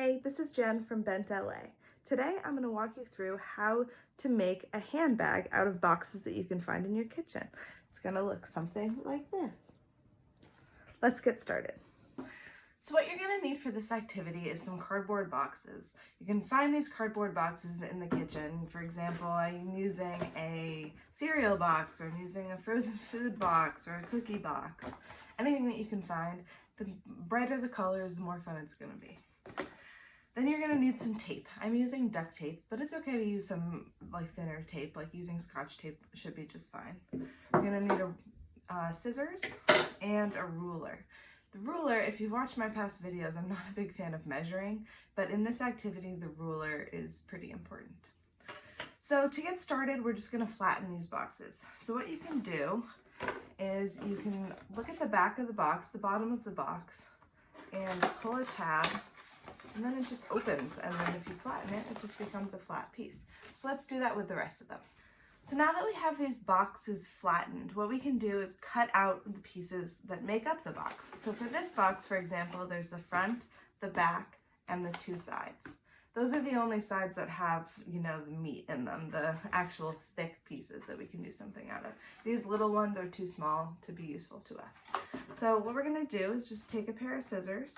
Hey, this is Jen from Bent LA. Today I'm going to walk you through how to make a handbag out of boxes that you can find in your kitchen. It's going to look something like this. Let's get started. So what you're going to need for this activity is some cardboard boxes. You can find these cardboard boxes in the kitchen. For example, I'm using a cereal box, or I'm using a frozen food box, or a cookie box. Anything that you can find. The brighter the colors, the more fun it's going to be. Then you're going to need some tape. I'm using duct tape, but it's okay to use some thinner tape, like using Scotch tape should be just fine. You're going to need scissors and a ruler. The ruler, if you've watched my past videos, I'm not a big fan of measuring, but in this activity, the ruler is pretty important. So to get started, we're just going to flatten these boxes. So what you can do is you can look at the back of the box, the bottom of the box, and pull a tab, and then it just opens, and then if you flatten it, it just becomes a flat piece. So let's do that with the rest of them. So now that we have these boxes flattened, what we can do is cut out the pieces that make up the box. So for this box, for example, there's the front, the back, and the two sides. Those are the only sides that have, the meat in them, the actual thick pieces that we can do something out of. These little ones are too small to be useful to us. So what we're gonna do is just take a pair of scissors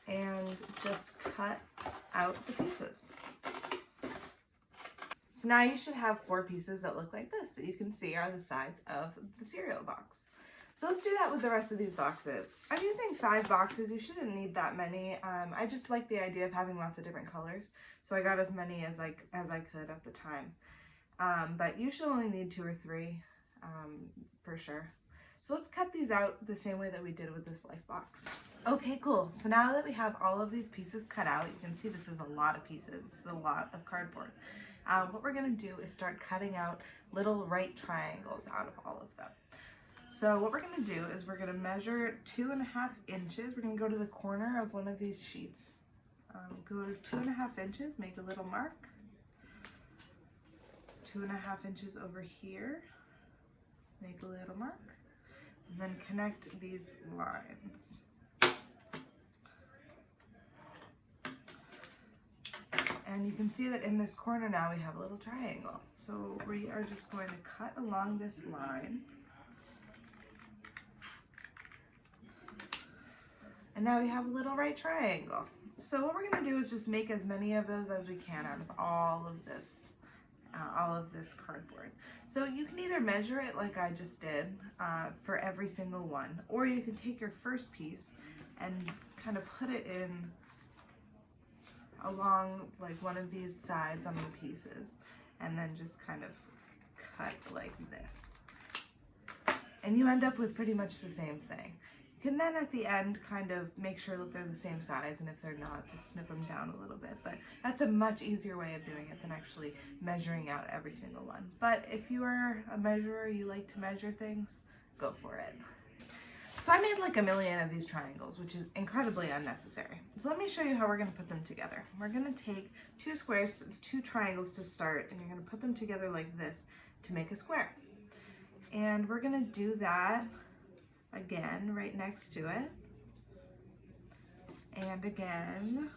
and just cut out the pieces. So now you should have 4 pieces that look like this, that you can see are the sides of the cereal box. So let's do that with the rest of these boxes. I'm using 5 boxes. You shouldn't need that many. I just like the idea of having lots of different colors, so I got as many as I could at the time. But you should only need 2 or 3 for sure. So let's cut these out the same way that we did with this life box. Okay, cool. So now that we have all of these pieces cut out, you can see this is a lot of pieces. This is a lot of cardboard. What we're gonna do is start cutting out little right triangles out of all of them. So what we're gonna do is we're gonna measure 2.5 inches. We're gonna go to the corner of one of these sheets. Go to 2.5 inches, make a little mark. 2.5 inches over here, make a little mark. And then connect these lines. And you can see that in this corner now we have a little triangle. So we are just going to cut along this line. And now we have a little right triangle. So what we're going to do is just make as many of those as we can out of all of this cardboard. So you can either measure it like I just did for every single one, or you can take your first piece and kind of put it in along like one of these sides on the pieces, and then just kind of cut like this. And you end up with pretty much the same thing. You can then at the end kind of make sure that they're the same size, and if they're not, just snip them down a little bit. But that's a much easier way of doing it than actually measuring out every single one. But if you are a measurer, you like to measure things, go for it. So I made like a million of these triangles, which is incredibly unnecessary. So let me show you how we're gonna put them together. We're gonna take 2 squares, 2 triangles to start, and you're gonna put them together like this to make a square. And we're gonna do that again right next to it. And again.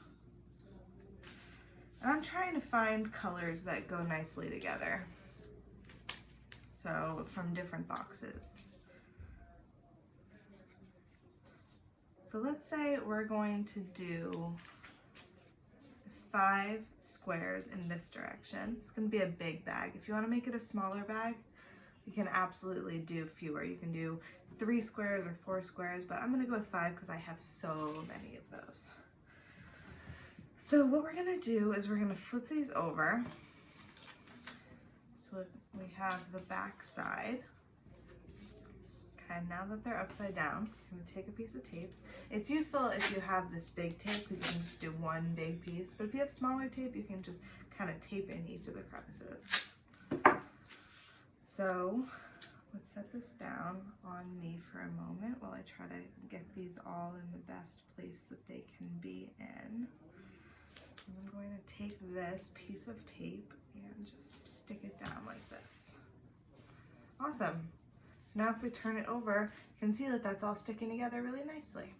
And I'm trying to find colors that go nicely together. So from different boxes. So let's say we're going to do 5 squares in this direction. It's going to be a big bag. If you want to make it a smaller bag, you can absolutely do fewer. You can do 3 squares or 4 squares, but I'm going to go with 5 because I have so many of those. So what we're going to do is we're going to flip these over. So we have the back side. And now that they're upside down, I'm going to take a piece of tape. It's useful if you have this big tape because you can just do one big piece. But if you have smaller tape, you can just kind of tape in each of the crevices. So let's set this down on me for a moment while I try to get these all in the best place that they can be in. And I'm going to take this piece of tape and just stick it down like this. Awesome. So now if we turn it over, you can see that that's all sticking together really nicely.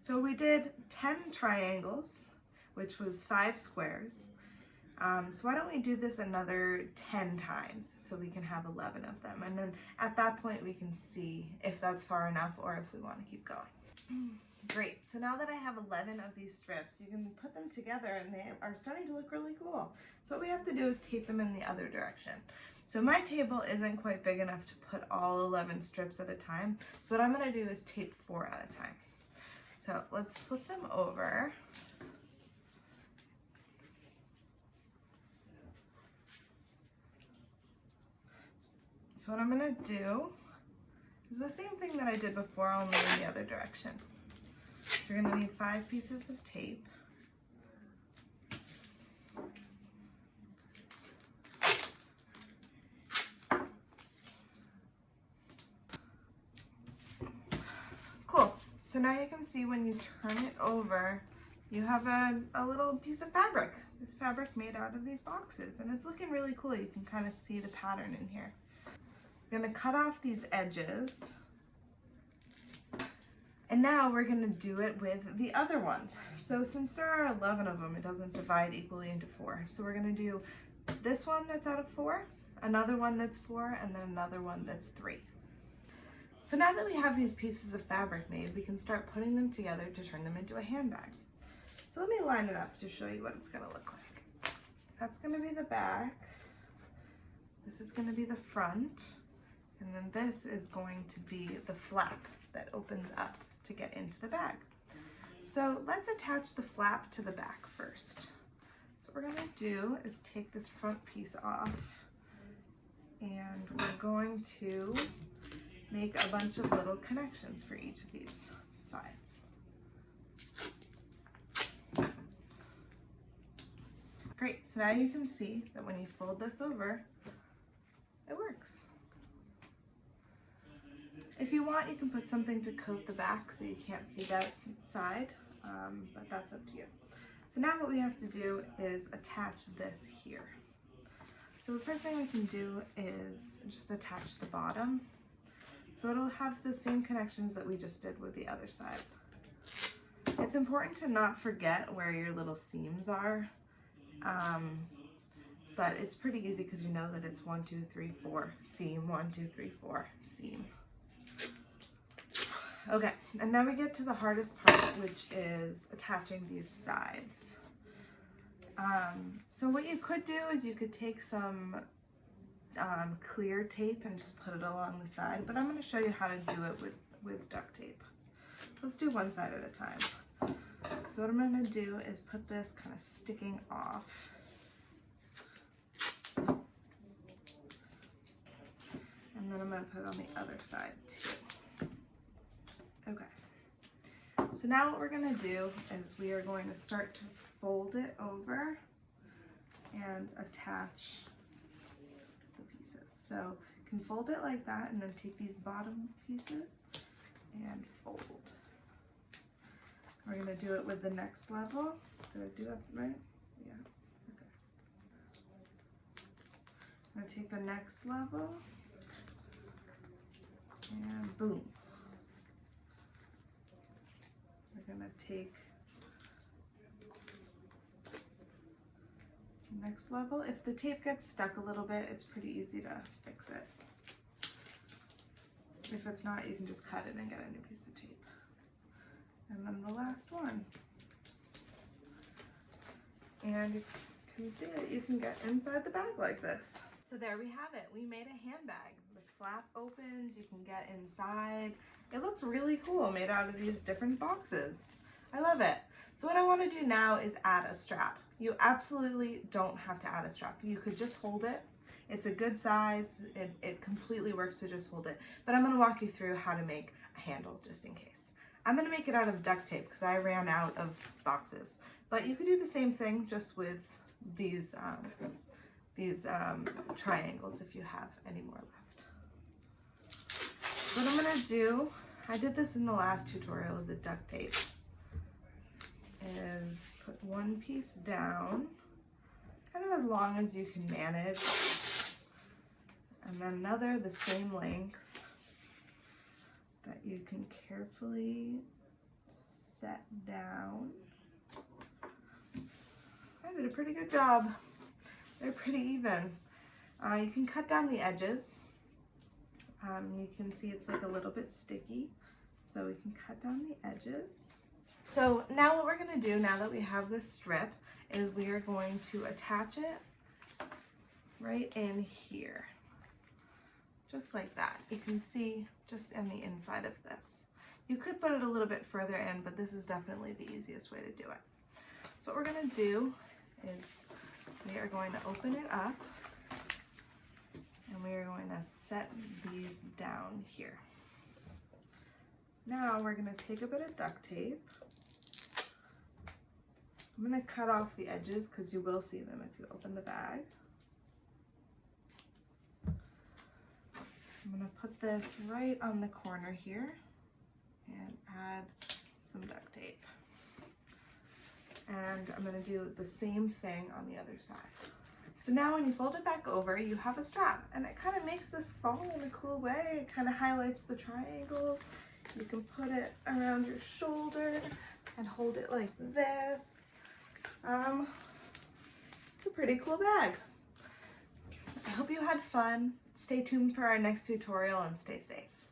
So we did 10 triangles, which was 5 squares. So why don't we do this another 10 times so we can have 11 of them, and then at that point we can see if that's far enough or if we want to keep going. Great, so now that I have 11 of these strips, you can put them together and they are starting to look really cool. So what we have to do is tape them in the other direction. So my table isn't quite big enough to put all 11 strips at a time, so what I'm going to do is tape 4 at a time. So let's flip them over. So what I'm going to do is the same thing that I did before, only in the other direction. So you're going to need 5 pieces of tape. Cool. So now you can see when you turn it over, you have a little piece of fabric. This fabric made out of these boxes, and it's looking really cool. You can kind of see the pattern in here. I'm going to cut off these edges, and now we're going to do it with the other ones. So since there are 11 of them, it doesn't divide equally into 4. So we're going to do this one that's out of 4, another one that's 4, and then another one that's 3. So now that we have these pieces of fabric made, we can start putting them together to turn them into a handbag. So let me line it up to show you what it's going to look like. That's going to be the back. This is going to be the front. And then this is going to be the flap that opens up to get into the bag. So let's attach the flap to the back first. So what we're going to do is take this front piece off, and we're going to make a bunch of little connections for each of these sides. Great, so now you can see that when you fold this over, it works. If you want, you can put something to coat the back so you can't see that side, but that's up to you. So now what we have to do is attach this here. So the first thing we can do is just attach the bottom. So it'll have the same connections that we just did with the other side. It's important to not forget where your little seams are, but it's pretty easy because you know that it's 1, 2, 3, 4, seam, 1, 2, 3, 4, seam. Okay, and now we get to the hardest part, which is attaching these sides. So what you could do is you could take some clear tape and just put it along the side, but I'm going to show you how to do it with duct tape. Let's do one side at a time. So what I'm going to do is put this kind of sticking off. And then I'm going to put it on the other side too. Okay, so now what we're going to do is we are going to start to fold it over and attach the pieces. So you can fold it like that and then take these bottom pieces and fold. We're going to do it with the next level. Did I do that right? Yeah, okay. I'm going to take the next level and boom. We're going to take the next level. If the tape gets stuck a little bit, it's pretty easy to fix it. If it's not, you can just cut it and get a new piece of tape. And then the last one. And you can see that you can get inside the bag like this. So there we have it. We made a handbag. The flap opens, you can get inside. It looks really cool, made out of these different boxes. I love it. So what I want to do now is add a strap. You absolutely don't have to add a strap. You could just hold it. It's a good size. It completely works to just hold it. But I'm going to walk you through how to make a handle just in case. I'm going to make it out of duct tape because I ran out of boxes. But you could do the same thing just with these triangles if you have any more left. What I'm going to do, I did this in the last tutorial with the duct tape, is put one piece down, kind of as long as you can manage, and then another the same length that you can carefully set down. pretty good job. They're pretty even. You can cut down the edges. You can see it's like a little bit sticky, so we can cut down the edges. So now what we're going to do, now that we have this strip, is we are going to attach it right in here, just like that. You can see just in the inside of this. You could put it a little bit further in, but this is definitely the easiest way to do it. So what we're going to do is we are going to open it up, and we are going to set these down here. Now we're going to take a bit of duct tape. I'm going to cut off the edges because you will see them if you open the bag. I'm going to put this right on the corner here and add some duct tape. And I'm going to do the same thing on the other side. So now when you fold it back over, you have a strap, and it kind of makes this fall in a cool way. It kind of highlights the triangle. You can put it around your shoulder and hold it like this. It's a pretty cool bag. I hope you had fun. Stay tuned for our next tutorial and stay safe.